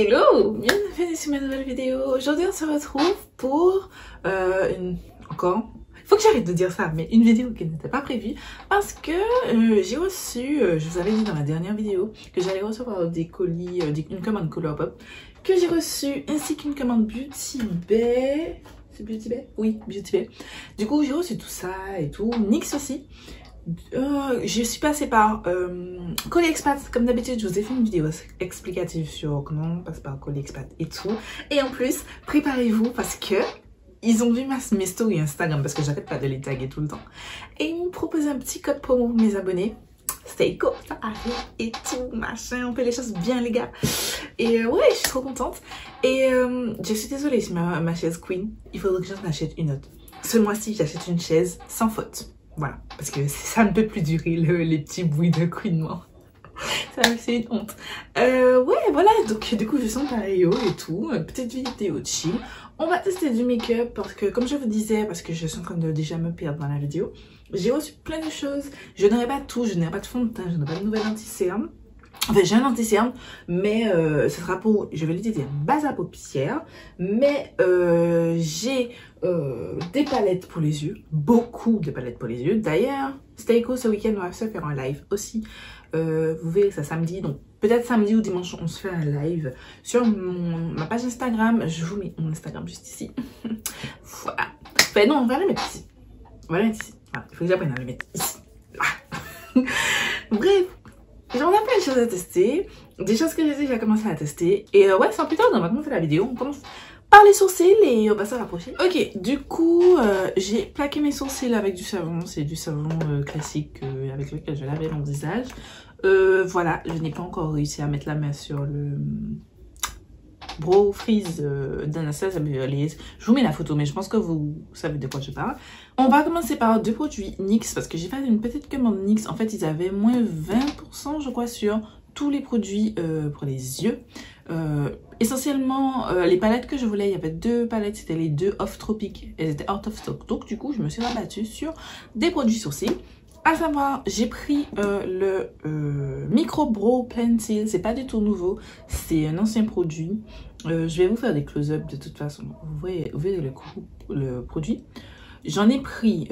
Hello, bienvenue sur ma nouvelle vidéo. Aujourd'hui on se retrouve pour encore, il faut que j'arrête de dire ça, mais une vidéo qui n'était pas prévue parce que j'ai reçu, je vous avais dit dans la dernière vidéo que j'allais recevoir des colis, une commande Colourpop que j'ai reçue ainsi qu'une commande Beauty Bay. C'est Beauty Bay? Oui, Beauty Bay. Du coup j'ai reçu tout ça et tout, NYX aussi. Je suis passée par Colis Expat. Comme d'habitude, je vous ai fait une vidéo explicative sur comment on passe par Colis Expat et tout. Et en plus, préparez-vous parce que ils ont vu mes stories Instagram parce que j'arrête pas de les taguer tout le temps. Et ils me proposent un petit code promo pour mes abonnés. Stay cool, ça arrive et tout, machin, on fait les choses bien les gars. Et ouais, je suis trop contente. Et je suis désolée si ma chaise Queen, il faudrait que j'en achète une autre. Ce mois-ci, j'achète une chaise sans faute. Voilà, parce que ça ne peut plus durer les petits bruits de couinement. C'est une honte. Ouais, voilà, donc du coup je sens pareil et tout. Petite vidéo chill. On va tester du make-up parce que, comme je vous disais, parce que je suis en train de déjà me perdre dans la vidéo, j'ai reçu plein de choses. Je n'aurai pas tout, je n'aurai pas de fond de teint, je n'aurai pas de nouvelle anti-cerne. Enfin, j'ai un anti-cerne, mais ce sera pour, je vais l'utiliser base à paupières, mais j'ai des palettes pour les yeux, beaucoup de palettes pour les yeux. D'ailleurs, Stay Cool, ce week-end, on va se faire un live aussi. Vous verrez ça samedi, donc peut-être samedi ou dimanche, on se fait un live sur ma page Instagram. Je vous mets mon Instagram juste ici. Voilà. Enfin, non, on va la mettre ici. On va la mettre ici. Voilà, il faut que j'apprenne à la mettre ici. Bref. J'en ai plein de choses à tester, des choses que j'ai déjà commencé à tester. Et ouais, sans plus tarder, on va commencer la vidéo. On commence par les sourcils et on va se rapprocher. Ok, du coup, j'ai plaqué mes sourcils avec du savon. C'est du savon classique avec lequel je lavais mon visage. Voilà, je n'ai pas encore réussi à mettre la main sur le Brow Freeze d'Anastasia Beverly Hills. Je vous mets la photo, mais je pense que vous savez de quoi je parle. On va commencer par deux produits NYX parce que j'ai fait une petite commande NYX. En fait, ils avaient moins 20% je crois sur tous les produits pour les yeux. Essentiellement, les palettes que je voulais, il y avait deux palettes, c'était les deux Off Tropic. Elles étaient out of stock. Donc du coup, je me suis rabattue sur des produits sourcils. À savoir, j'ai pris le Micro Brow Pencil. C'est pas du tout nouveau, c'est un ancien produit. Je vais vous faire des close-up de toute façon. Vous verrez le produit. J'en ai pris,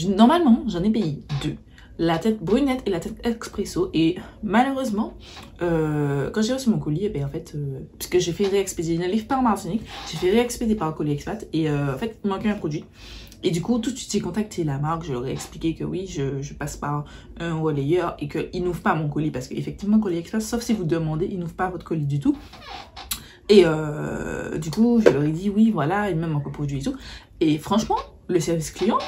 normalement, j'en ai payé deux. La tête brunette et la tête expresso. Et malheureusement, quand j'ai reçu mon colis, et bien, en fait, puisque j'ai fait réexpédier, il ne livre pas en Martinique, j'ai fait réexpédier par Colis Expat. Et en fait, il manquait un produit. Et du coup, tout de suite, j'ai contacté la marque. Je leur ai expliqué que oui, je passe par un relayeur et qu'ils n'ouvrent pas mon colis. Parce qu'effectivement, Colis Express, sauf si vous demandez, ils n'ouvrent pas votre colis du tout. Et du coup, je leur ai dit oui, voilà, il me manque un produit et tout. Et franchement, le service client,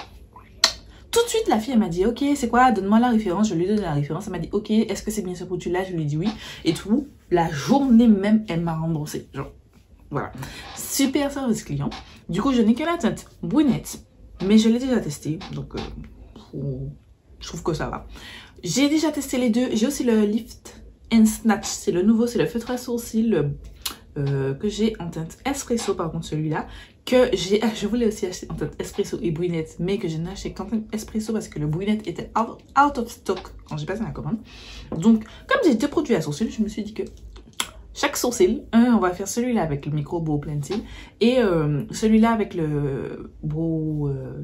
tout de suite, la fille, elle m'a dit ok, c'est quoi? Donne-moi la référence. Je lui ai donné la référence. Elle m'a dit ok, est-ce que c'est bien ce produit-là? Je lui ai dit oui. Et tout, la journée même, elle m'a remboursé. Genre, voilà. Super service client. Du coup, je n'ai que la teinte brunette. Mais je l'ai déjà testé, donc je trouve que ça va. J'ai déjà testé les deux. J'ai aussi le Lift and Snatch. C'est le nouveau, c'est le feutre à sourcils que j'ai en teinte espresso, par contre celui-là. Que j'ai, je voulais aussi acheter en teinte espresso et brunette, mais que je n'ai acheté qu'en teinte espresso parce que le brunette était out of stock quand j'ai passé la commande. Donc, comme j'ai deux produits à sourcils, je me suis dit que chaque sourcil, on va faire celui-là avec le Micro Brow Pencil et celui-là avec le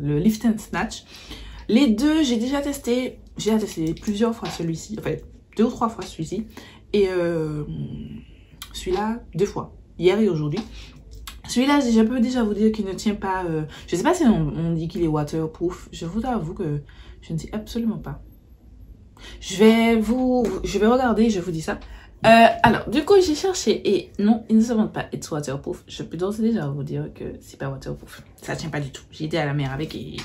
Lift and Snatch. Les deux, j'ai déjà testé plusieurs fois celui-ci, enfin 2 ou 3 fois celui-ci. Et celui-là, 2 fois, hier et aujourd'hui. Celui-là, je peux déjà vous dire qu'il ne tient pas, je sais pas si on dit qu'il est waterproof. Je vous avoue que je ne sais absolument pas. Je vais regarder, je vous dis ça. Alors, du coup, j'ai cherché et non, ils ne se vendent pas It's waterproof. Je peux d'ores et déjà vous dire que c'est pas waterproof. Ça tient pas du tout. J'ai été à la mer avec et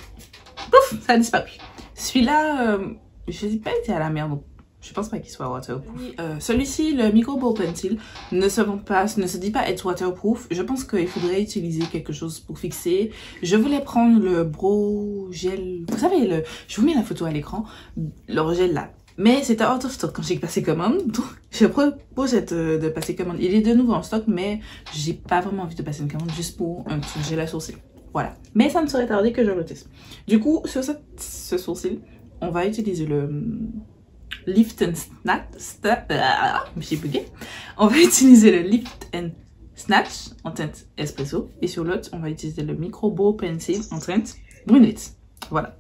pouf, ça a disparu. Celui-là, je n'ai pas été à la mer, donc je pense pas qu'il soit waterproof. Celui-ci, le Micro Brow Pencil, ne se vend pas, ne se dit pas être waterproof. Je pense qu'il faudrait utiliser quelque chose pour fixer. Je voulais prendre le Brow Gel. Vous savez, je vous mets la photo à l'écran. Le gel là. Mais c'était out of stock quand j'ai passé commande, donc je propose de passer commande. Il est de nouveau en stock, mais j'ai pas vraiment envie de passer une commande juste pour un petit gel à sourcil. Voilà. Mais ça ne serait tardé que je le teste. Du coup, sur ce sourcil, on va utiliser Lift and on va utiliser le Lift and Snatch en teinte espresso. Et sur l'autre, on va utiliser le Micro Brow Pencil en teinte brunette. Voilà.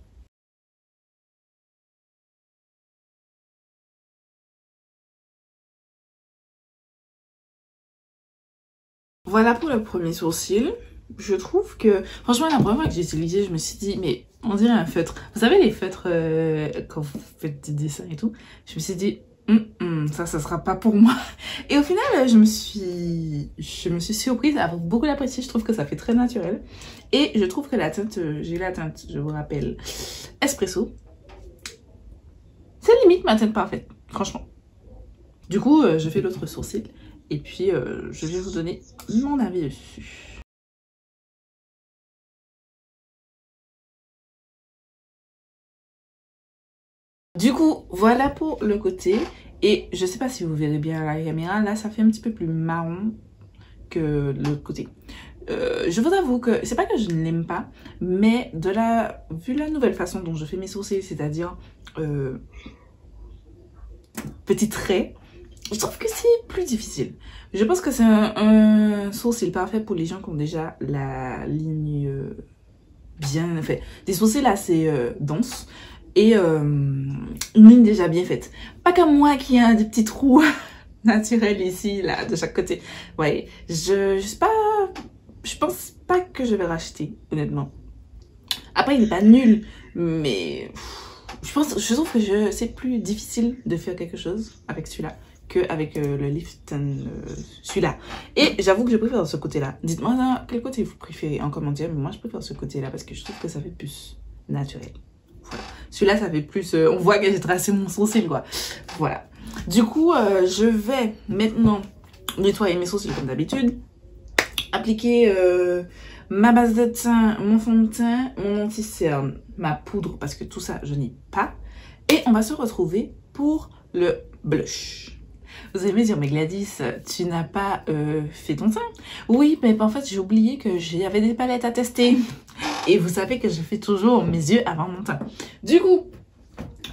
Voilà pour le premier sourcil. Je trouve que, franchement, la première fois que j'ai utilisé, je me suis dit, mais on dirait un feutre. Vous savez, les feutres, quand vous faites des dessins et tout, je me suis dit, ça sera pas pour moi. Et au final, je me suis surprise à beaucoup l'apprécier. Je trouve que ça fait très naturel. Et je trouve que la teinte, j'ai la teinte, je vous rappelle, espresso. C'est limite ma teinte parfaite, franchement. Du coup, je fais l'autre sourcil. Et puis, je vais vous donner mon avis dessus. Du coup, voilà pour le côté. Et je sais pas si vous verrez bien à la caméra. Là, ça fait un petit peu plus marron que l'autre côté. Je vous avoue que c'est pas que je ne l'aime pas, mais vu la nouvelle façon dont je fais mes sourcils, c'est-à-dire petits traits, je trouve que c'est plus difficile. Je pense que c'est un sourcil parfait pour les gens qui ont déjà la ligne bien faite. Des sourcils assez denses et une ligne déjà bien faite. Pas comme moi qui a des petits trous naturels ici, là, de chaque côté. Ouais, je pense pas que je vais racheter, honnêtement. Après, il n'est pas nul, mais je trouve que c'est plus difficile de faire quelque chose avec celui-là qu'avec le Lift celui-là. Et j'avoue que je préfère ce côté-là. Dites-moi quel côté vous préférez en commentaire, mais moi je préfère ce côté-là parce que je trouve que ça fait plus naturel. Voilà. Celui-là, ça fait plus... on voit que j'ai tracé mon sourcil, quoi. Voilà. Du coup, je vais maintenant nettoyer mes sourcils comme d'habitude. Appliquer ma base de teint, mon fond de teint, mon anti-cerne, ma poudre, parce que tout ça, je n'ai pas. Et on va se retrouver pour le blush. Vous allez me dire, mais Gladys, tu n'as pas fait ton teint? Oui, mais en fait, j'ai oublié que j'avais des palettes à tester. Et vous savez que je fais toujours mes yeux avant mon teint. Du coup,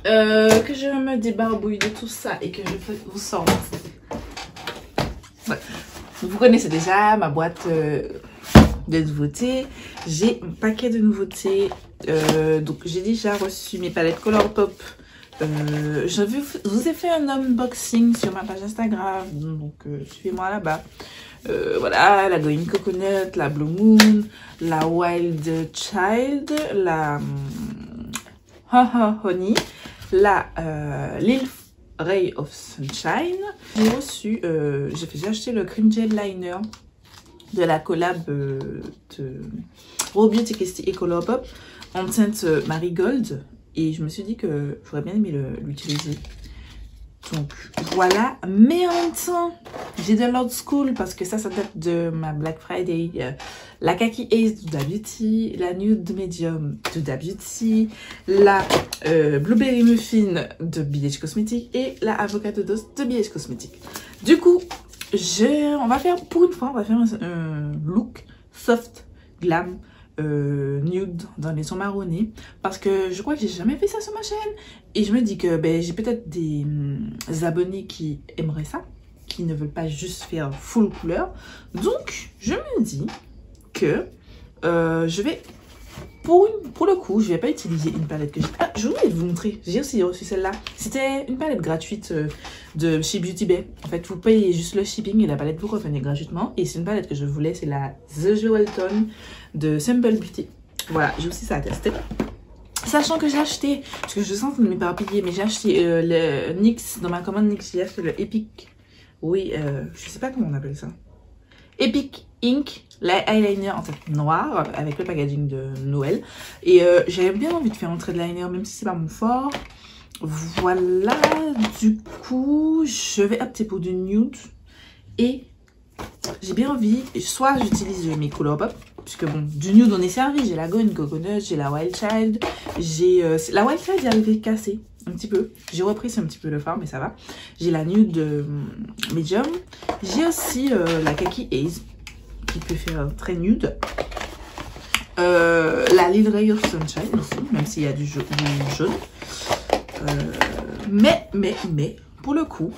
que je me débarbouille de tout ça et que je vous sors. Ouais. Vous connaissez déjà ma boîte de nouveautés. J'ai un paquet de nouveautés. Donc, j'ai déjà reçu mes palettes Colourpop. Je vous ai fait un unboxing sur ma page Instagram, donc suivez-moi là-bas. Voilà, la Going Coconut, la Blue Moon, la Wild Child, la Honey, la Lil Ray of Sunshine. J'ai reçu, j'ai acheté le Cream Gel Liner de la collab de Raw Beauty et Colourpop en teinte Marigold. Et je me suis dit que j'aurais bien aimé l'utiliser. Donc voilà. Mais en même temps, j'ai de l'old school parce que ça date de ma Black Friday. La Kaki Ace de Huda Beauty, la Nude Medium de Huda Beauty, la Blueberry Muffin de BH Cosmetics et la Avocado Dose de BH Cosmetics. Du coup, on va faire, pour une fois, on va faire un look soft, glam, nude dans les tons marronnés parce que je crois que j'ai jamais fait ça sur ma chaîne et je me dis que j'ai peut-être des abonnés qui aimeraient ça, qui ne veulent pas juste faire full couleur. Donc je me dis que je vais pour le coup, je vais pas utiliser une palette que j'ai. Ah, je voulais vous montrer, j'ai aussi reçu celle-là. C'était une palette gratuite de chez Beauty Bay. En fait, vous payez juste le shipping et la palette vous revenez gratuitement. Et c'est une palette que je voulais, c'est la The Jewel Tone de Simple Beauty. Voilà, j'ai aussi ça à tester. Sachant que j'ai acheté, parce que je sens que je ne m'ai pas payé, mais j'ai acheté le NYX, dans ma commande NYX, j'ai acheté le Epic. Oui, je sais pas comment on appelle ça. Epic Ink, l'eyeliner en teinte noire avec le packaging de Noël. Et j'avais bien envie de faire un trait de liner, même si c'est pas mon fort. Voilà, du coup, je vais opter pour du nude. Et j'ai bien envie, soit j'utilise mes Colourpop, puisque bon, du nude on est servi. J'ai la Going Coconut, j'ai la Wild Child. La Wild Child est arrivée cassée un petit peu. J'ai repris un petit peu le fard, mais ça va. J'ai la nude medium. J'ai aussi la Kaki Ace, qui peut faire très nude. La Lil Ray of Sunshine aussi, même s'il y a du jaune. Mais, pour le coup,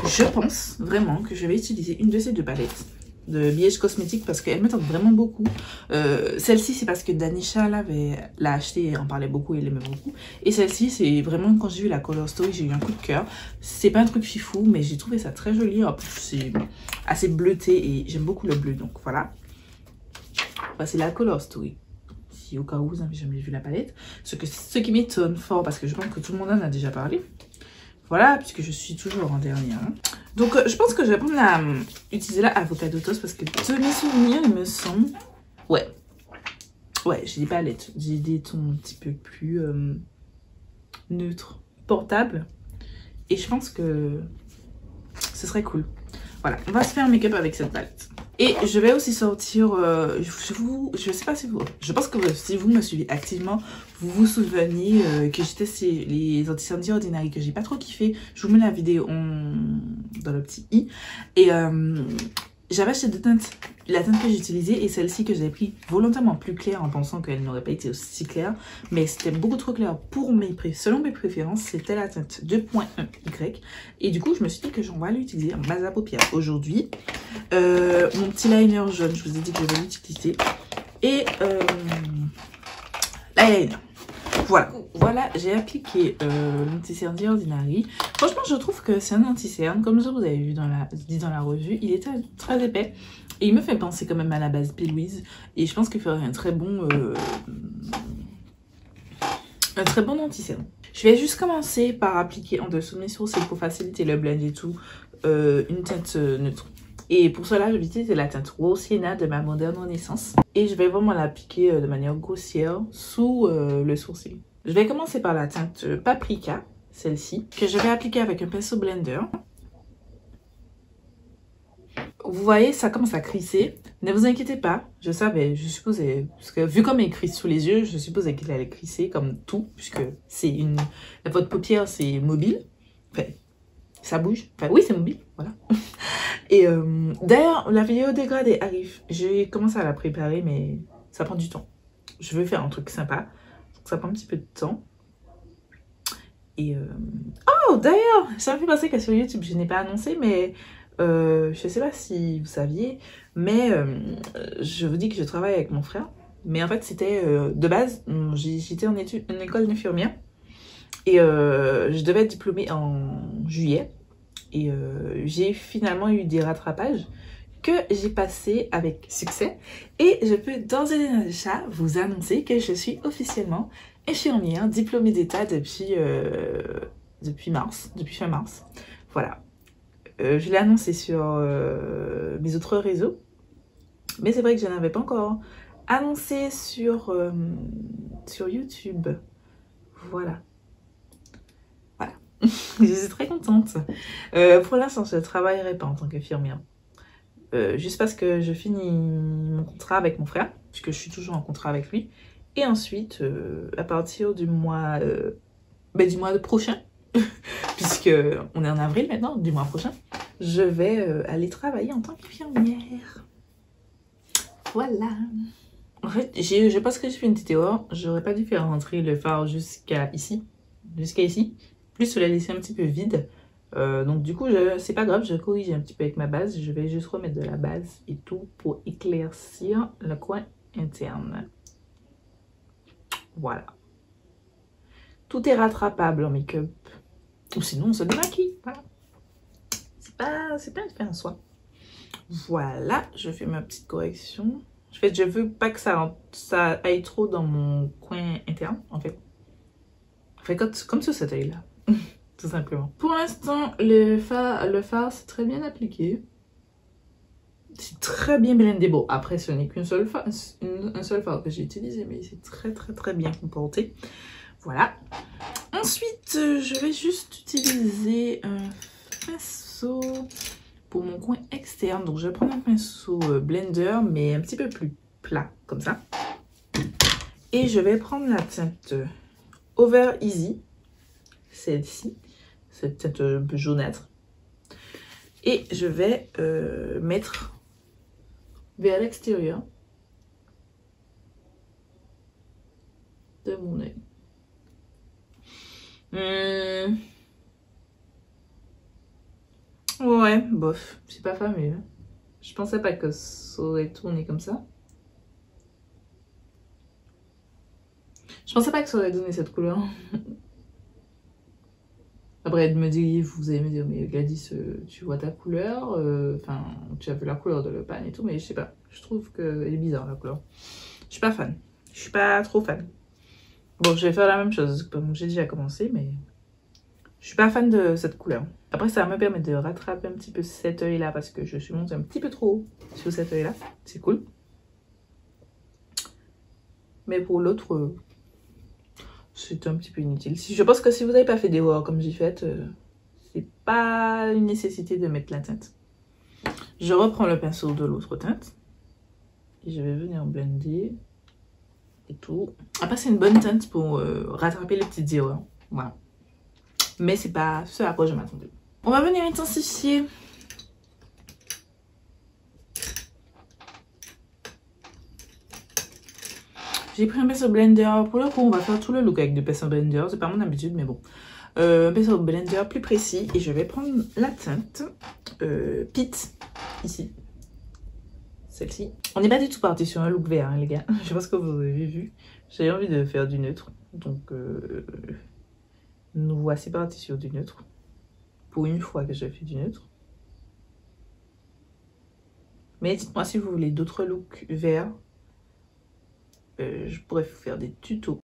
je pense vraiment que je vais utiliser une de ces deux palettes de BH Cosmetics parce qu'elle me tente vraiment beaucoup. Celle-ci, c'est parce que Danisha l'a acheté et en parlait beaucoup et l'aimait beaucoup. Et celle-ci, c'est vraiment quand j'ai vu la Color Story, j'ai eu un coup de cœur. C'est pas un truc fifou, mais j'ai trouvé ça très joli. En plus, c'est assez bleuté et j'aime beaucoup le bleu, donc voilà. Enfin, c'est la Color Story. Si au cas où vous n'avez jamais vu la palette. Ce qui m'étonne fort parce que je pense que tout le monde en a déjà parlé. Voilà, puisque je suis toujours en dernière. Donc, je pense que je vais prendre utiliser la Avocado Toast parce que de mes souvenirs, il me semble... Ouais, j'ai des palettes. J'ai des tons un petit peu plus neutres, portables. Et je pense que ce serait cool. Voilà, on va se faire un make-up avec cette palette. Et je vais aussi sortir, je sais pas si vous, je pense que si vous me suivez activement, vous vous souvenez que j'ai testé les Anti Ordinary que j'ai pas trop kiffé. Je vous mets la vidéo dans le petit i. Et j'avais acheté deux teintes, la teinte que j'ai utilisée et celle-ci que j'avais pris volontairement plus claire en pensant qu'elle n'aurait pas été aussi claire. Mais c'était beaucoup trop clair pour selon mes préférences, c'était la teinte 2.1Y. Et du coup, je me suis dit que j'en vais l'utiliser en base à paupières aujourd'hui. Mon petit liner jaune, je vous ai dit que je vais l'utiliser. Et l'eyeliner. Voilà, j'ai appliqué l'anti-cerne Ordinary. Franchement, je trouve que c'est un anti-cerne. Comme vous avez vu dans la revue, il est très épais. Et il me fait penser quand même à la base P. Louise. Et je pense qu'il ferait un très bon anti-cerne. Je vais juste commencer par appliquer en dessous de mes sourcils pour faciliter le blend et tout, une teinte neutre. Et pour cela, je vais utiliser la teinte Rose Sienna de ma Moderne Renaissance. Et je vais vraiment l'appliquer de manière grossière sous le sourcil. Je vais commencer par la teinte Paprika, celle-ci, que je vais appliquer avec un pinceau blender. Vous voyez, ça commence à crisser. Ne vous inquiétez pas, je savais, je supposais, parce que vu comme elle crisse sous les yeux, je supposais qu'il allait crisser comme tout, puisque c'est votre paupière, c'est mobile. Enfin, ça bouge. Enfin, oui, c'est mobile, voilà. Et d'ailleurs, la vidéo dégradée arrive. J'ai commencé à la préparer, mais ça prend du temps. Je veux faire un truc sympa. Donc ça prend un petit peu de temps. Et oh, d'ailleurs, ça me fait penser que sur YouTube, je n'ai pas annoncé, mais je sais pas si vous saviez, mais je vous dis que je travaille avec mon frère. Mais en fait, c'était de base, j'étais en école d'infirmière. Et je devais être diplômée en juillet. Et j'ai finalement eu des rattrapages que j'ai passés avec succès. Et je peux d'ores et déjà vous annoncer que je suis officiellement infirmière diplômée d'état depuis fin mars. Voilà. Je l'ai annoncé sur mes autres réseaux. Mais c'est vrai que je n'avais pas encore annoncé sur YouTube. Voilà. Je suis très contente. Pour l'instant, je ne travaillerai pas en tant qu'infirmière. Juste parce que je finis mon contrat avec mon frère, puisque je suis toujours en contrat avec lui. Et ensuite, à partir du mois prochain, puisque on est en avril maintenant, du mois prochain, je vais aller travailler en tant qu'infirmière. Voilà. En fait, je pense que j'ai fait une petite erreur. J'aurais pas dû faire rentrer le fard jusqu'à ici. Plus je l'ai laissé un petit peu vide. Donc du coup, c'est pas grave, je corrige un petit peu avec ma base. Je vais juste remettre de la base et tout pour éclaircir le coin interne. Voilà. Tout est rattrapable en make-up. Ou sinon, on se démaquille. Voilà. C'est pas une fin en soi. Voilà, je fais ma petite correction. En fait, je veux pas que ça aille trop dans mon coin interne, en fait. Comme sur cet œil-là. Tout simplement. Pour l'instant, le fard c'est très bien appliqué. C'est très bien blendé. Bon, après, ce n'est qu'un seul fard que j'ai utilisé, mais c'est très bien comporté. Voilà. Ensuite, je vais juste utiliser un pinceau pour mon coin externe. Donc, je vais prendre un pinceau blender, mais un petit peu plus plat, comme ça. Et je vais prendre la teinte Over Easy, celle-ci, cette teinte un peu jaunâtre. Et je vais mettre vers l'extérieur de mon œil. Ouais, bof, c'est pas fameux. Je pensais pas que ça aurait tourné comme ça. Je pensais pas que ça aurait donné cette couleur. Après, vous allez me dire, mais Gladys, tu vois ta couleur, enfin, tu as vu la couleur de le pan et tout, mais je sais pas. Je trouve qu'elle est bizarre la couleur. Je suis pas fan. Je suis pas trop fan. Bon, je vais faire la même chose, comme j'ai déjà commencé, mais je suis pas fan de cette couleur. Après, ça va me permettre de rattraper un petit peu cet œil-là parce que je suis montée un petit peu trop haut sur cet œil-là. C'est cool. Mais pour l'autre, c'est un petit peu inutile. Je pense que si vous n'avez pas fait des works comme j'ai fait, c'est pas une nécessité de mettre la teinte. Je reprends le pinceau de l'autre teinte. Et je vais venir blender et tout. Après, c'est une bonne teinte pour rattraper les petites erreurs. Voilà. Mais c'est pas ce à quoi je m'attendais. On va venir intensifier. J'ai pris un pinceau blender. Pour le coup, on va faire tout le look avec des pinceaux blender. C'est pas mon habitude, mais bon. Un pinceau blender plus précis. Et je vais prendre la teinte Pit, ici. Celle-ci. On n'est pas du tout parti sur un look vert, hein, les gars. Je pense que vous avez vu. J'ai envie de faire du neutre. Donc, nous voici partis sur du neutre. Pour une fois que je fais du neutre. Mais dites-moi si vous voulez d'autres looks verts. Je pourrais vous faire des tutos.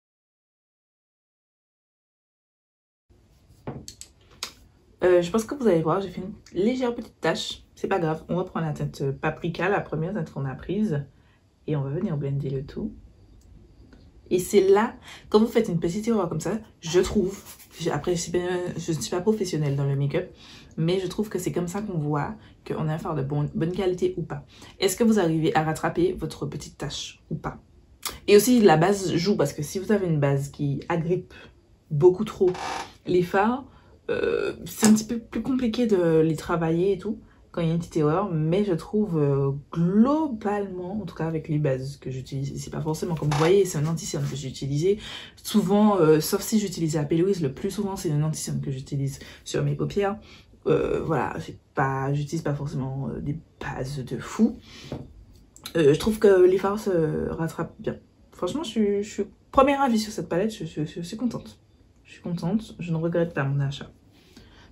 Je pense que vous allez voir, j'ai fait une légère petite tache. C'est pas grave, on va prendre la teinte paprika, la première teinte qu'on a prise. Et on va venir blender le tout. Et c'est là, quand vous faites une petite erreur comme ça, je trouve, après je ne suis pas professionnelle dans le make-up, mais je trouve que c'est comme ça qu'on voit qu'on a un fard de bonne qualité ou pas. Est-ce que vous arrivez à rattraper votre petite tache ou pas? Et aussi la base joue, parce que si vous avez une base qui agrippe beaucoup trop les fards, c'est un petit peu plus compliqué de les travailler et tout quand il y a une petite erreur, mais je trouve globalement, en tout cas avec les bases que j'utilise, c'est pas forcément comme vous voyez, c'est un anti-cerne que j'ai utilisé souvent, sauf si j'utilisais AP Louise, le plus souvent c'est un anti-cerne que j'utilise sur mes paupières. Voilà, j'utilise pas forcément des bases de fou. Je trouve que les fards se rattrapent bien. Franchement, je suis premier avis sur cette palette, je suis contente. Je suis contente, je ne regrette pas mon achat.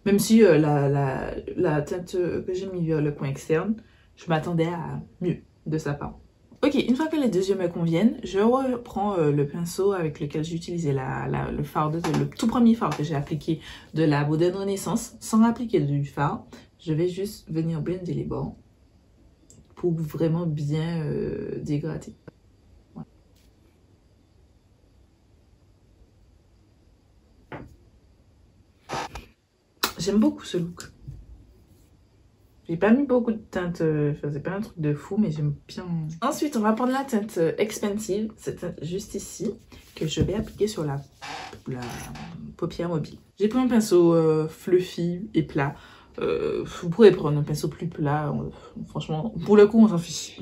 Même si la teinte que j'ai mis vers le coin externe, je m'attendais à mieux de sa part. Ok, une fois que les deux yeux me conviennent, je reprends le pinceau avec lequel j'ai utilisé le fard, le tout premier fard que j'ai appliqué de la Moderne Renaissance, sans appliquer du fard. Je vais juste venir blender les bords pour vraiment bien dégrader. Voilà. J'aime beaucoup ce look. J'ai pas mis beaucoup de teinte, c'est pas un truc de fou, mais j'aime bien. Ensuite, on va prendre la teinte Expensive, cette teinte juste ici, que je vais appliquer sur la paupière mobile. J'ai pris un pinceau fluffy et plat. Vous pourrez prendre un pinceau plus plat, franchement, pour le coup, on s'en fiche.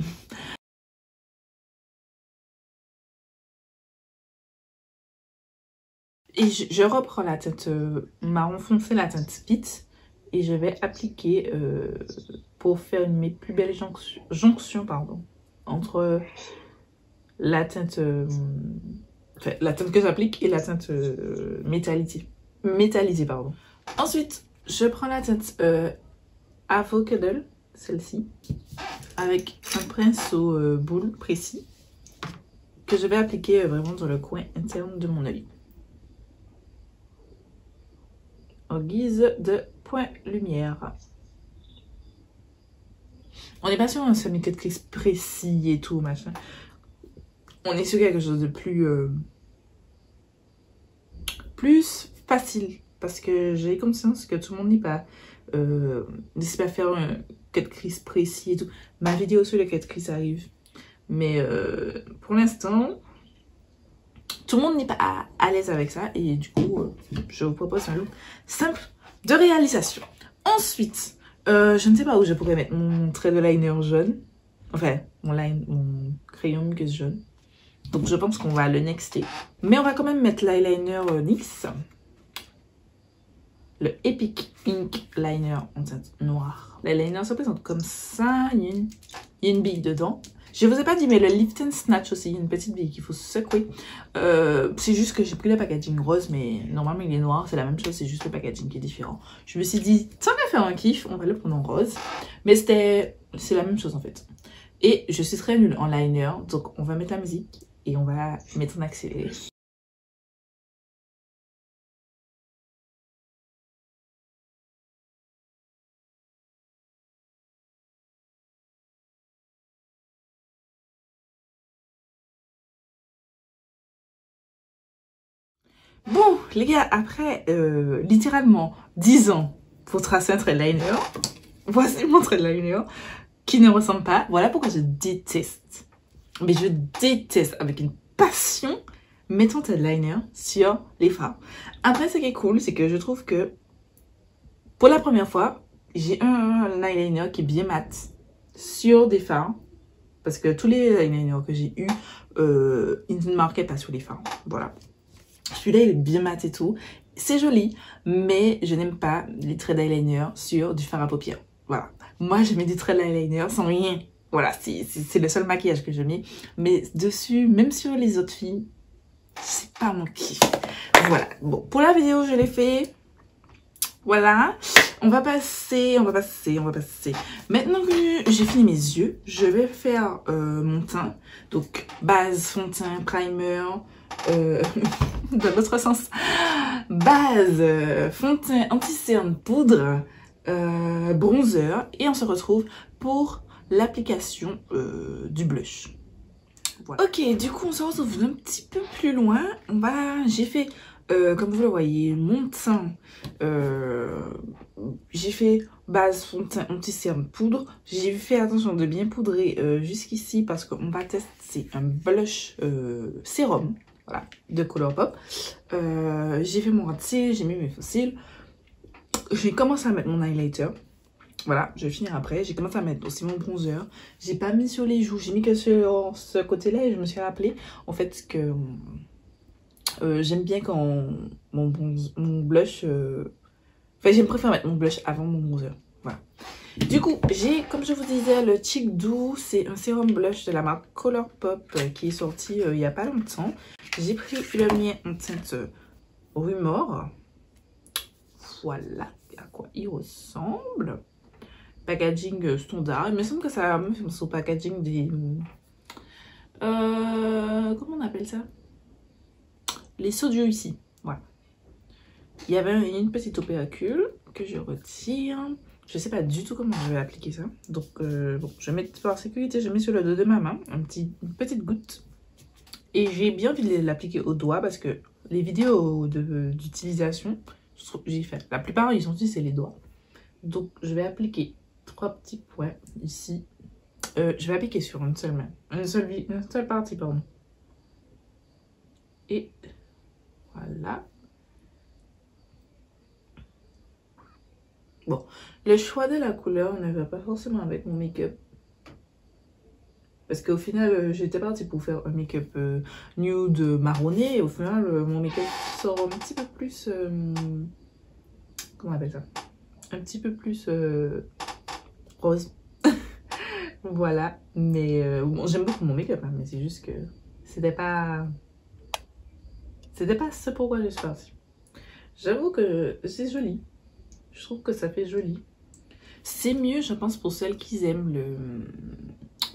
Et je reprends la teinte marron foncé, la teinte Pit, et je vais appliquer pour faire mes plus belles jonctions entre la teinte, la teinte que j'applique et la teinte métallisée. Ensuite, je prends la teinte Avocado, celle-ci, avec un pinceau boule précis que je vais appliquer vraiment dans le coin interne de mon œil. En guise de point lumière. On n'est pas sur un semi-cut crease précis et tout, machin. On est sur quelque chose de plus facile. Parce que j'ai conscience que tout le monde n'est pas faire un cut crease précis et tout. Ma vidéo sur le cut crease arrive. Mais pour l'instant, tout le monde n'est pas à l'aise avec ça. Et du coup, je vous propose un look simple de réalisation. Ensuite, je ne sais pas où je pourrais mettre mon trait de liner jaune. Enfin, mon crayon muqueuse jaune. Donc je pense qu'on va le nexter. Mais on va quand même mettre l'eyeliner NYX. le Epic Ink Liner en teinte noire. Le liner se présente comme ça. Il y a une bille dedans. Je vous ai pas dit, mais le Lift and Snatch aussi, il y a une petite bille qu'il faut secouer. C'est juste que j'ai pris le packaging rose, mais normalement il est noir, c'est la même chose, c'est juste le packaging qui est différent. Je me suis dit, tant qu'à faire un kiff, on va le prendre en rose. Mais c'est la même chose en fait. Et je suis très nulle en liner, donc on va mettre la musique et on va mettre en accéléré. Bon, les gars, après littéralement 10 ans pour tracer un trait de liner, voici mon trait de liner qui ne ressemble pas. Voilà pourquoi je déteste, mais je déteste avec une passion mettre un trait de liner sur les fards. Après, ce qui est cool, c'est que je trouve que pour la première fois, j'ai un eyeliner qui est bien mat sur des fards. Parce que tous les eyeliners que j'ai eu, ils ne marquaient pas sur les fards. Voilà. Celui-là, il est bien mat et tout. C'est joli, mais je n'aime pas les traits d'eyeliner sur du fard à paupières. Voilà. Moi, je mets des traits d'eyeliner sans rien. Voilà, c'est le seul maquillage que je mets. Mais dessus, même sur les autres filles, c'est pas mon kiff. Voilà. Bon, pour la vidéo, je l'ai fait. Voilà. On va passer. Maintenant que j'ai fini mes yeux, je vais faire mon teint. Donc, base, fond de teint, primer... dans l'autre sens, base, fond de teint, anti-cerne, poudre, bronzer, et on se retrouve pour l'application du blush. Voilà. Ok, du coup on se retrouve un petit peu plus loin. J'ai fait, comme vous le voyez, mon teint. J'ai fait base, fond de teint, anti-cerne, poudre. J'ai fait attention de bien poudrer jusqu'ici parce qu'on va tester un blush sérum. Voilà, de Colourpop. J'ai fait mon ras de cils, j'ai mis mes faux cils. J'ai commencé à mettre mon highlighter. Voilà, je vais finir après. J'ai commencé à mettre aussi mon bronzer. J'ai pas mis sur les joues, j'ai mis que sur ce côté-là et je me suis rappelé en fait que j'aime bien quand mon blush... Enfin, j'aime préférer mettre mon blush avant mon bronzer. Voilà. Du coup, j'ai, comme je vous disais, le Cheek Doux. C'est un sérum blush de la marque Colourpop qui est sorti il n'y a pas longtemps. J'ai pris le mien en teinte Rumor. Voilà à quoi il ressemble. Packaging standard. Il me semble que ça me fait son packaging des... comment on appelle ça? Les sodio ici. Voilà. Il y avait une petite opércule que je retire. Je sais pas du tout comment je vais appliquer ça. Donc, bon, je mets par sécurité, je mets sur le dos de ma main une petite goutte. Et j'ai bien envie de l'appliquer au doigt parce que les vidéos d'utilisation, j'ai fait. La plupart, ils ont dit c'est les doigts. Donc, je vais appliquer 3 petits points ici. Je vais appliquer sur une seule main. Une seule partie, pardon. Et voilà. Bon, le choix de la couleur ne va pas forcément avec mon make-up. Parce qu'au final, j'étais partie pour faire un make-up nude marronné. Et au final, mon make-up sort un petit peu plus... comment on appelle ça? Un petit peu plus rose. Voilà. Mais bon, j'aime beaucoup mon make-up, hein, mais c'est juste que c'était pas ce pourquoi je suis partie. J'avoue que c'est joli. Je trouve que ça fait joli. C'est mieux, je pense, pour celles qui aiment le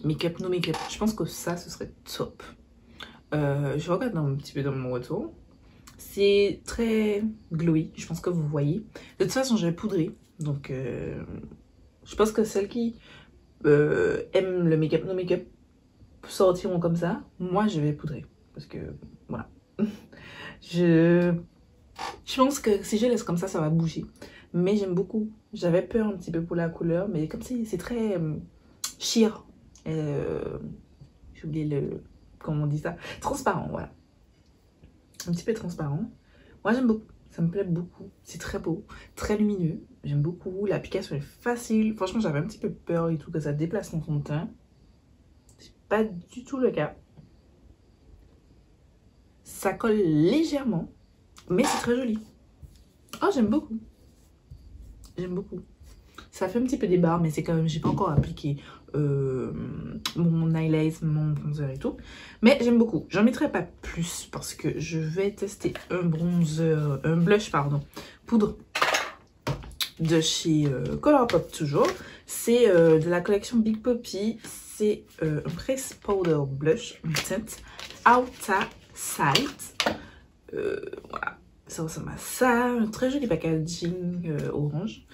make-up, no make-up. Je pense que ça, ce serait top. Je regarde un petit peu dans mon retour. C'est très glowy, je pense que vous voyez. De toute façon, je vais poudrer. Donc, je pense que celles qui aiment le make-up, no make-up sortiront comme ça. Moi, je vais poudrer. Parce que, voilà. Je pense que si je laisse comme ça va bouger. Mais j'aime beaucoup. J'avais peur un petit peu pour la couleur. Mais comme c'est très sheer. J'ai oublié le... Comment on dit ça? Transparent, voilà. Un petit peu transparent. Moi, j'aime beaucoup. Ça me plaît beaucoup. C'est très beau. Très lumineux. J'aime beaucoup. L'application est facile. Franchement, j'avais un petit peu peur et tout que ça déplace mon fond de teint. C'est pas du tout le cas. Ça colle légèrement. Mais c'est très joli. Oh, j'aime beaucoup. J'aime beaucoup. Ça fait un petit peu des barres, mais c'est quand même, j'ai pas encore appliqué mon highlight, mon bronzer et tout. Mais j'aime beaucoup. J'en mettrai pas plus parce que je vais tester un bronzer, un blush, pardon, poudre de chez Colourpop toujours. C'est de la collection Big Poppy. C'est un Press Powder Blush en teinte Outer Side. Voilà, ça ressemble à ça. Un très joli packaging orange.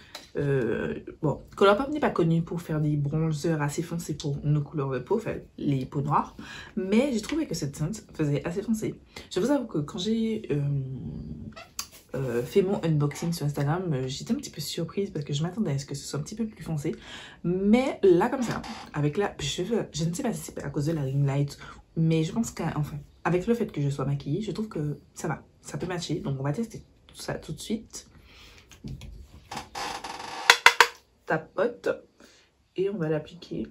Bon, Colourpop n'est pas connu pour faire des bronzers assez foncés pour nos couleurs de peau, enfin les peaux noires, mais j'ai trouvé que cette teinte faisait assez foncé. Je vous avoue que quand j'ai fait mon unboxing sur Instagram, j'étais un petit peu surprise parce que je m'attendais à ce que ce soit un petit peu plus foncé, mais là comme ça, avec la, je ne sais pas si c'est à cause de la ring light, mais je pense qu'enfin, avec le fait que je sois maquillée, je trouve que ça va, ça peut matcher, donc on va tester tout ça tout de suite. Tapote et on va l'appliquer.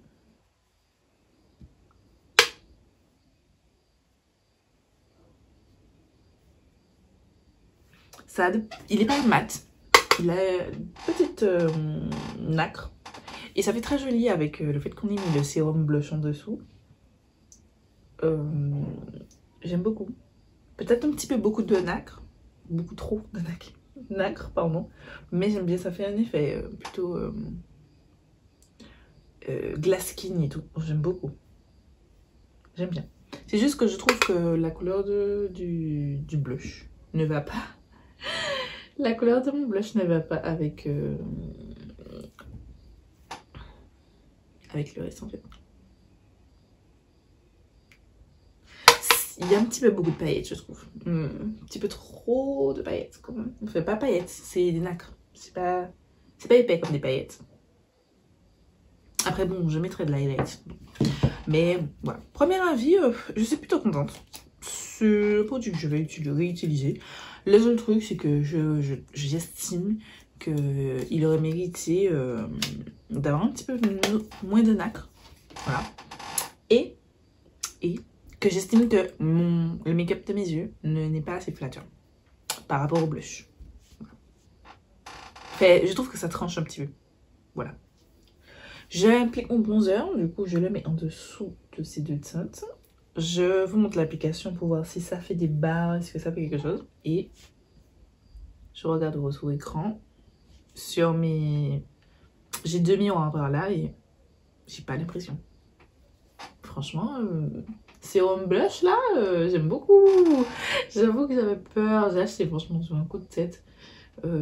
Ça, il est pas mat, il a une petite nacre et ça fait très joli avec le fait qu'on ait mis le sérum blush en dessous. J'aime beaucoup. Peut-être un petit peu beaucoup de nacre, beaucoup trop de nacre, pardon, mais j'aime bien, ça fait un effet plutôt glass skin et tout. J'aime beaucoup, j'aime bien. C'est juste que je trouve que la couleur du blush ne va pas. La couleur de mon blush ne va pas avec avec le reste en fait. Il y a un petit peu beaucoup de paillettes, je trouve. Un petit peu trop de paillettes quand même. Enfin, pas paillettes, c'est des nacres. C'est pas épais comme des paillettes. Après bon, je mettrai de l'highlight. Mais voilà. Premier avis, je suis plutôt contente. C'est le produit que je vais réutiliser. Le seul truc, c'est que j'estime qu'il aurait mérité d'avoir un petit peu moins de nacre. Voilà. Et que j'estime que le make-up de mes yeux n'est pas assez flatteur par rapport au blush. Enfin, je trouve que ça tranche un petit peu. Voilà. J'applique mon bronzer, du coup je le mets en dessous de ces deux teintes. Je vous montre l'application pour voir si ça fait des barres, est-ce que ça fait quelque chose. Et je regarde au retour écran sur mes... J'ai 2 miroirs par là et j'ai pas l'impression. Franchement, sérum blush là, j'aime beaucoup. J'avoue que j'avais peur, j'ai acheté franchement sur un coup de tête.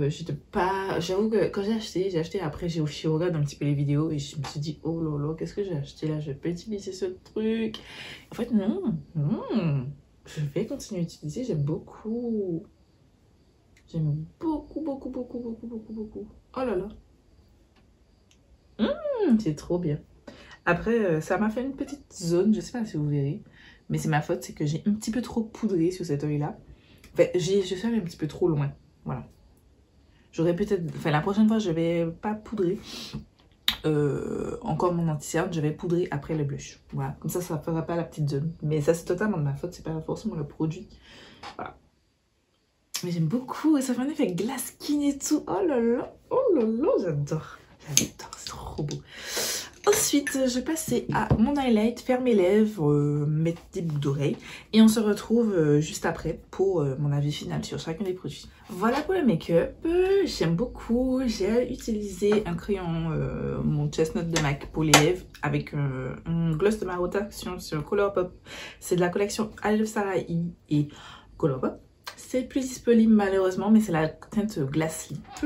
J'étais pas... J'avoue que quand j'ai acheté après j'ai aussi regardé un petit peu les vidéos et je me suis dit oh lolo, qu'est-ce que j'ai acheté là, je vais pas utiliser ce truc. En fait non, je vais continuer à utiliser, j'aime beaucoup. J'aime beaucoup, beaucoup, beaucoup, beaucoup, beaucoup, beaucoup. Oh là là. C'est trop bien. Après, ça m'a fait une petite zone, je sais pas si vous verrez. Mais c'est ma faute, c'est que j'ai un petit peu trop poudré sur cet œil-là. Enfin, je suis allée un petit peu trop loin. Voilà. J'aurais peut-être... Enfin, la prochaine fois, je vais pas poudrer encore mon anti-cerne. Je vais poudrer après le blush. Voilà. Comme ça fera pas la petite zone. Mais ça, c'est totalement de ma faute. C'est pas forcément le produit. Voilà. Mais j'aime beaucoup. Et ça fait un effet glass skin et tout. Oh là là. Oh là là. J'adore. J'adore. C'est trop beau. Ensuite, je passais à mon highlight, faire mes lèvres, mettre des boucles d'oreilles. Et on se retrouve juste après pour mon avis final sur chacun des produits. Voilà pour le make-up. J'aime beaucoup. J'ai utilisé un crayon, mon chestnut de MAC pour les lèvres avec un gloss de ma rotation sur Colourpop. C'est de la collection Al Sarai et Colourpop. C'est plus disponible malheureusement, mais c'est la teinte Glass Lip.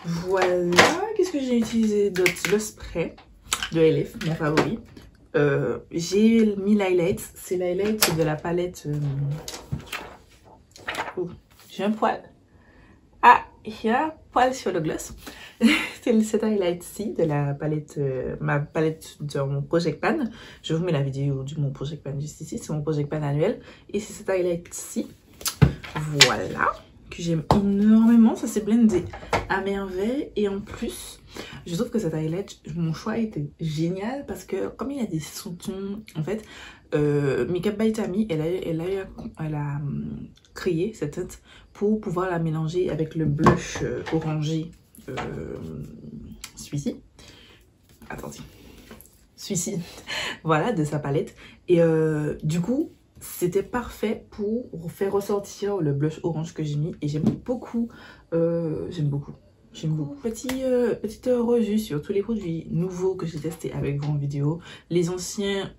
Voilà. Qu'est-ce que j'ai utilisé d'autre? Le spray de Elif, mon favori. J'ai mis l'highlight. C'est l'highlight de la palette. Oh, j'ai un poil. Ah, il y a un poil sur le gloss. C'est cet highlight-ci de la palette, ma palette de mon Project Pan. Je vous mets la vidéo de mon Project Pan juste ici. C'est mon Project Pan annuel. Et c'est cet highlight-ci. Voilà. Que j'aime énormément. Ça s'est blendé à merveille. Et en plus, je trouve que cet highlight, mon choix était génial parce que comme il y a des sous-tons, en fait, Makeup by Tammy, elle a créé cette teinte pour pouvoir la mélanger avec le blush orangé celui-ci. Attendez. Celui-ci. Voilà, de sa palette. Et du coup, c'était parfait pour faire ressortir le blush orange que j'ai mis. Et j'aime beaucoup. J'aime beaucoup. Petite revue sur tous les produits nouveaux que j'ai testés avec vous en vidéo. Les anciens,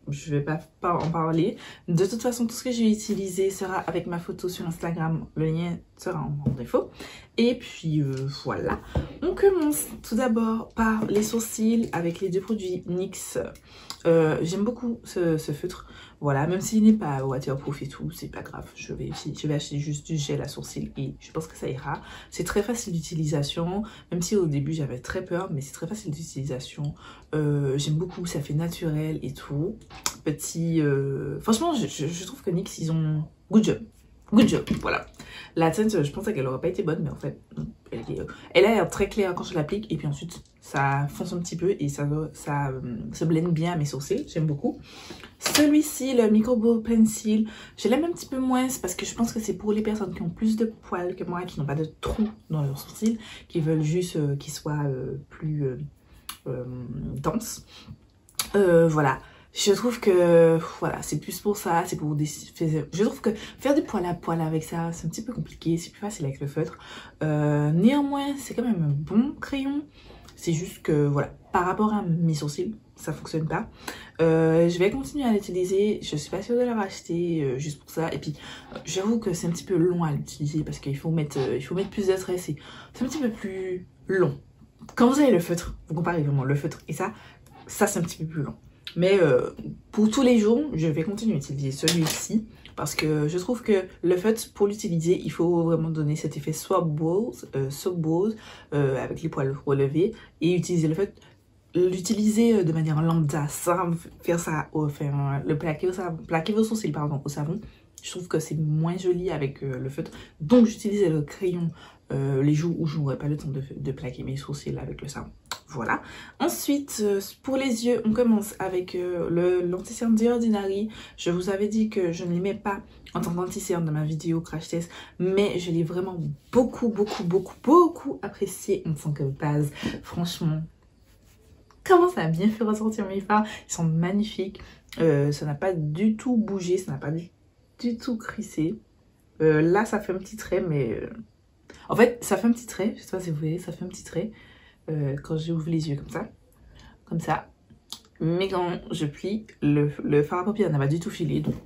je vais pas en parler. De toute façon, tout ce que j'ai utilisé sera avec ma photo sur Instagram. Le lien sera en défaut. Et puis voilà. On commence tout d'abord par les sourcils avec les deux produits NYX. J'aime beaucoup ce feutre. Voilà, même s'il n'est pas waterproof et tout, c'est pas grave. Je vais acheter juste du gel à sourcils et je pense que ça ira. C'est très facile d'utilisation, même si au début j'avais très peur, mais c'est très facile d'utilisation. J'aime beaucoup, ça fait naturel et tout. Franchement, je trouve que NYX, ils ont... Good job. Good job, voilà. La teinte, je pensais qu'elle aurait pas été bonne, mais en fait, elle a l'air très claire quand je l'applique. Et puis ensuite, ça fonce un petit peu et ça se blende bien à mes sourcils. J'aime beaucoup. Celui-ci, le Micro Brow Pencil, je l'aime un petit peu moins parce que je pense que c'est pour les personnes qui ont plus de poils que moi, qui n'ont pas de trous dans leurs sourcils, qui veulent juste qu'ils soient plus denses. Voilà. Je trouve que voilà, c'est plus pour ça, c'est pour des... Je trouve que faire du poil à poil avec ça, c'est un petit peu compliqué, c'est plus facile avec le feutre. Néanmoins, c'est quand même un bon crayon. C'est juste que voilà, par rapport à mes sourcils, ça fonctionne pas. Je vais continuer à l'utiliser, je suis pas sûre de la racheter juste pour ça. Et puis j'avoue que c'est un petit peu long à l'utiliser parce qu'il faut mettre plus de trait, c'est un petit peu plus long. Quand vous avez le feutre, vous comparez vraiment le feutre et ça c'est un petit peu plus long. Mais pour tous les jours, je vais continuer à utiliser celui-ci parce que je trouve que le feutre, pour l'utiliser, il faut vraiment donner cet effet soap balls avec les poils relevés et utiliser le feutre. L'utiliser de manière lambda sans faire ça, plaquer vos sourcils pardon, au savon. Je trouve que c'est moins joli avec le feutre. Donc j'utilise le crayon les jours où je n'aurai pas le temps de plaquer mes sourcils avec le savon. Voilà. Ensuite, pour les yeux, on commence avec l'anti-cerne The Ordinary. Je vous avais dit que je ne les mets pas en tant qu'anti-cerne dans ma vidéo crash test, mais je l'ai vraiment beaucoup apprécié en tant que base. Franchement, comment ça a bien fait ressortir mes fards. Ils sont magnifiques. Ça n'a pas du tout bougé, ça n'a pas du tout crissé. Là, ça fait un petit trait, mais... En fait, ça fait un petit trait. Je sais pas si vous voyez, ça fait un petit trait. Quand j'ouvre les yeux comme ça, mais quand je plie, le fard à paupières n'a pas du tout filé, donc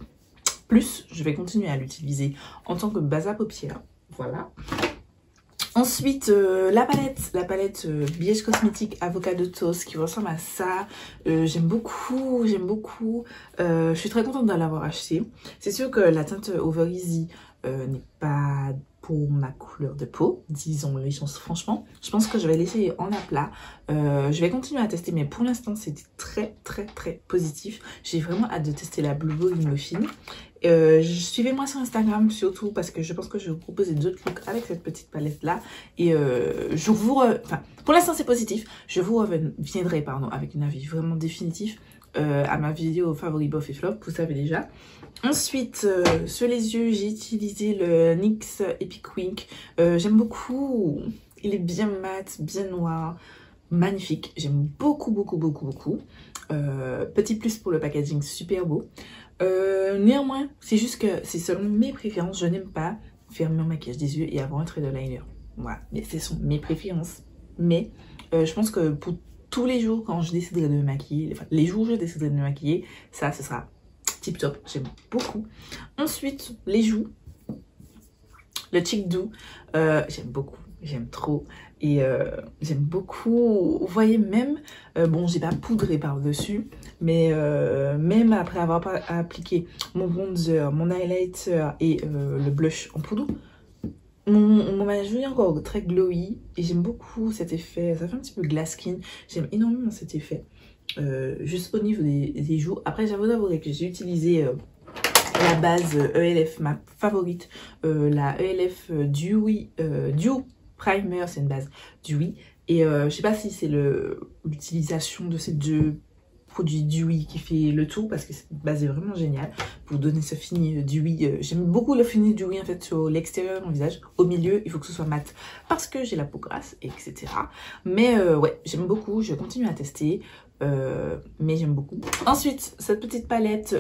plus je vais continuer à l'utiliser en tant que base à paupières. Voilà. Ensuite, la palette BH Cosmetics Avocado Toast qui ressemble à ça. J'aime beaucoup. Je suis très contente de l'avoir acheté. C'est sûr que la teinte Over Easy n'est pas pour ma couleur de peau, disons les choses franchement. Je pense que je vais l'essayer en aplat. Je vais continuer à tester, mais pour l'instant c'était très positif. J'ai vraiment hâte de tester la Blue Ball Muffin. Suivez-moi sur Instagram surtout parce que je pense que je vais vous proposer d'autres looks avec cette petite palette là. Et pour l'instant c'est positif. Je vous reviendrai avec un avis vraiment définitif à ma vidéo favori bof et flop, vous savez déjà. Ensuite, sur les yeux, j'ai utilisé le NYX Epic Wink. J'aime beaucoup. Il est bien mat, bien noir, magnifique. J'aime beaucoup. Petit plus pour le packaging, super beau. Néanmoins, c'est juste que c'est selon mes préférences. Je n'aime pas faire mon maquillage des yeux et avoir un trait de liner. Voilà, mais ce sont mes préférences. Mais je pense que pour tous les jours, quand je déciderai de me maquiller, enfin les jours où je déciderai de me maquiller, ça, ce sera tip top. J'aime beaucoup. Ensuite, les joues. Le Cheek Do, j'aime beaucoup. J'aime trop. Et j'aime beaucoup. Vous voyez, même, bon, j'ai pas poudré par-dessus, mais même après avoir appliqué mon bronzer, mon highlighter et le blush en poudre, mon maquillage est encore très glowy. Et j'aime beaucoup cet effet. Ça fait un petit peu glass skin. J'aime énormément cet effet. Juste au niveau des joues. Après, j'avoue d'avouer que j'ai utilisé la base ELF, ma favorite. La ELF Dew Primer, c'est une base Dewy. Et je sais pas si c'est l'utilisation de ces deux produit Dewy qui fait le tour parce que cette base est vraiment géniale pour donner ce fini Dewy. J'aime beaucoup le fini Dewy en fait sur l'extérieur de mon visage. Au milieu, il faut que ce soit mat parce que j'ai la peau grasse, etc. Mais ouais, j'aime beaucoup. Je continue à tester. Mais j'aime beaucoup. Ensuite, cette petite palette,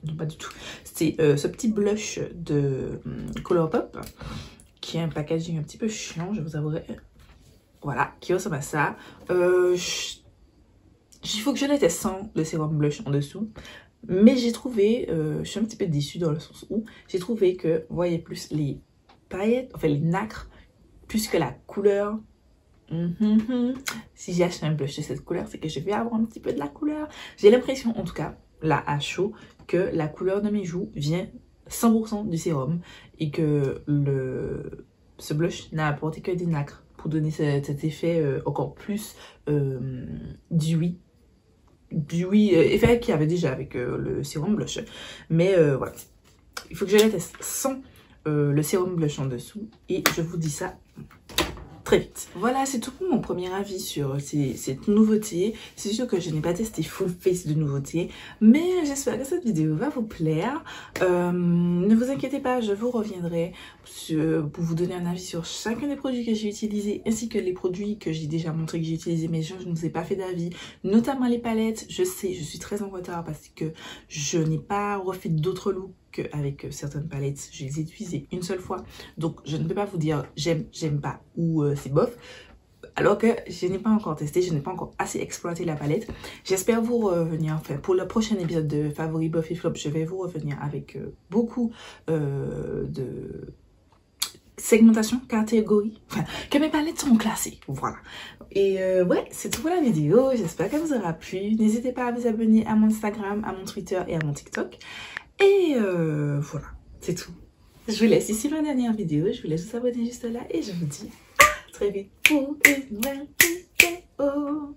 non pas du tout, c'est ce petit blush de Colourpop qui est un packaging un petit peu chiant, je vous avouerai. Voilà, qui ressemble à ça. Il faut que je le teste sans le sérum blush en dessous. Mais j'ai trouvé, je suis un petit peu déçue dans le sens où j'ai trouvé que, vous voyez plus les paillettes, enfin les nacres, plus que la couleur. Si j'ai acheté un blush de cette couleur, c'est que je vais avoir un petit peu de la couleur. J'ai l'impression, en tout cas, là à chaud, que la couleur de mes joues vient 100% du sérum et que ce blush n'a apporté que des nacres pour donner cet effet encore plus dewy. Effet qu'il y avait déjà avec le sérum blush. Mais voilà, il faut que je la teste sans le sérum blush en dessous et je vous dis ça très vite. Voilà, c'est tout pour mon premier avis sur cette nouveauté. C'est sûr que je n'ai pas testé full face de nouveauté, mais j'espère que cette vidéo va vous plaire. Ne vous inquiétez pas, je vous reviendrai pour vous donner un avis sur chacun des produits que j'ai utilisés, ainsi que les produits que j'ai déjà montré que j'ai utilisés, mais je ne vous ai pas fait d'avis, notamment les palettes. Je sais, je suis très en retard parce que je n'ai pas refait d'autres looks avec certaines palettes, je les ai utilisées une seule fois, donc je ne peux pas vous dire j'aime pas ou c'est bof, alors que je n'ai pas encore testé, je n'ai pas encore assez exploité la palette. J'espère vous revenir, enfin pour le prochain épisode de Favori Buff et Flop, je vais vous revenir avec beaucoup de segmentation, catégorie, enfin que mes palettes sont classées, voilà. Et ouais, c'est tout pour la vidéo, j'espère qu'elle vous aura plu. N'hésitez pas à vous abonner à mon Instagram, à mon Twitter et à mon TikTok. Et voilà, c'est tout. Je vous laisse ici ma dernière vidéo. Je vous laisse vous abonner juste là. Et je vous dis à très vite pour une nouvelle vidéo.